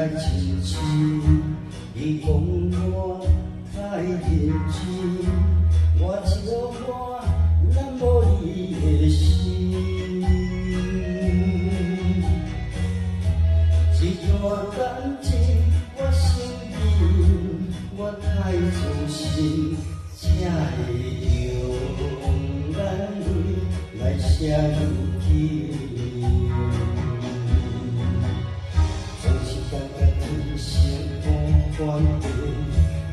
来亲像你讲我太认真，我笑我咱无你的心。一段感情我心紧，我太粗心，才会用眼泪来写日记。关闭，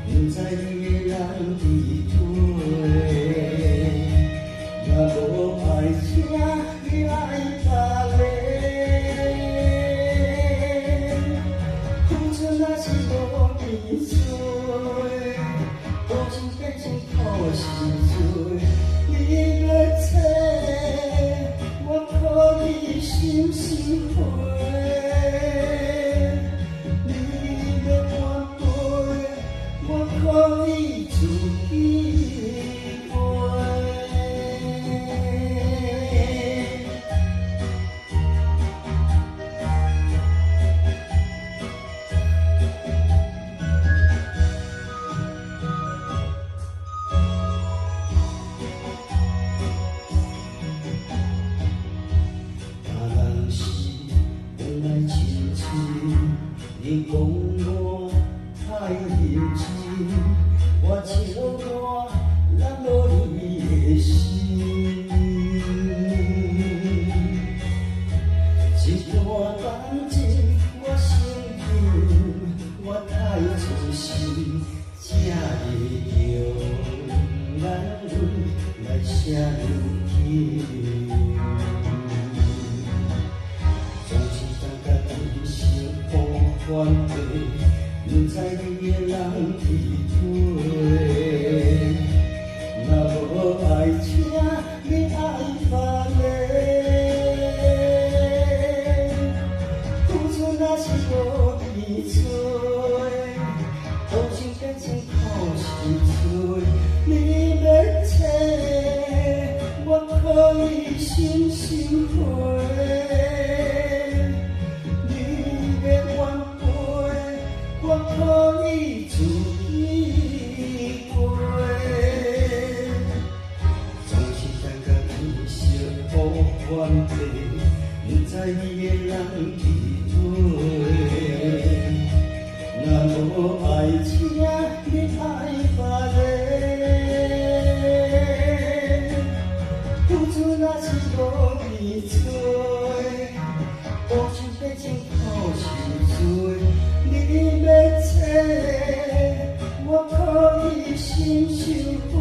不知你的人伫退，若无爱请你爱别个，付出若是无边际，多情变成苦心碎。你要找，我可以心心灰。可以自己飞。若人是本来亲像你讲我太认真。我笑我咱无你的心，一段感情我心紧，我太粗心，才会用眼泪来写日记。总是感觉人生苦款地，不知你的人伫退。若无爱请你爱别个，付出若是无边际，多情变成苦心碎。你要找，我可以心心灰。你要挽回，我可以自己飞。关闭，不知你的人伫退。若无爱请你爱别个，付出若是无边际，多情变成苦心碎。你要找，我可以心心灰。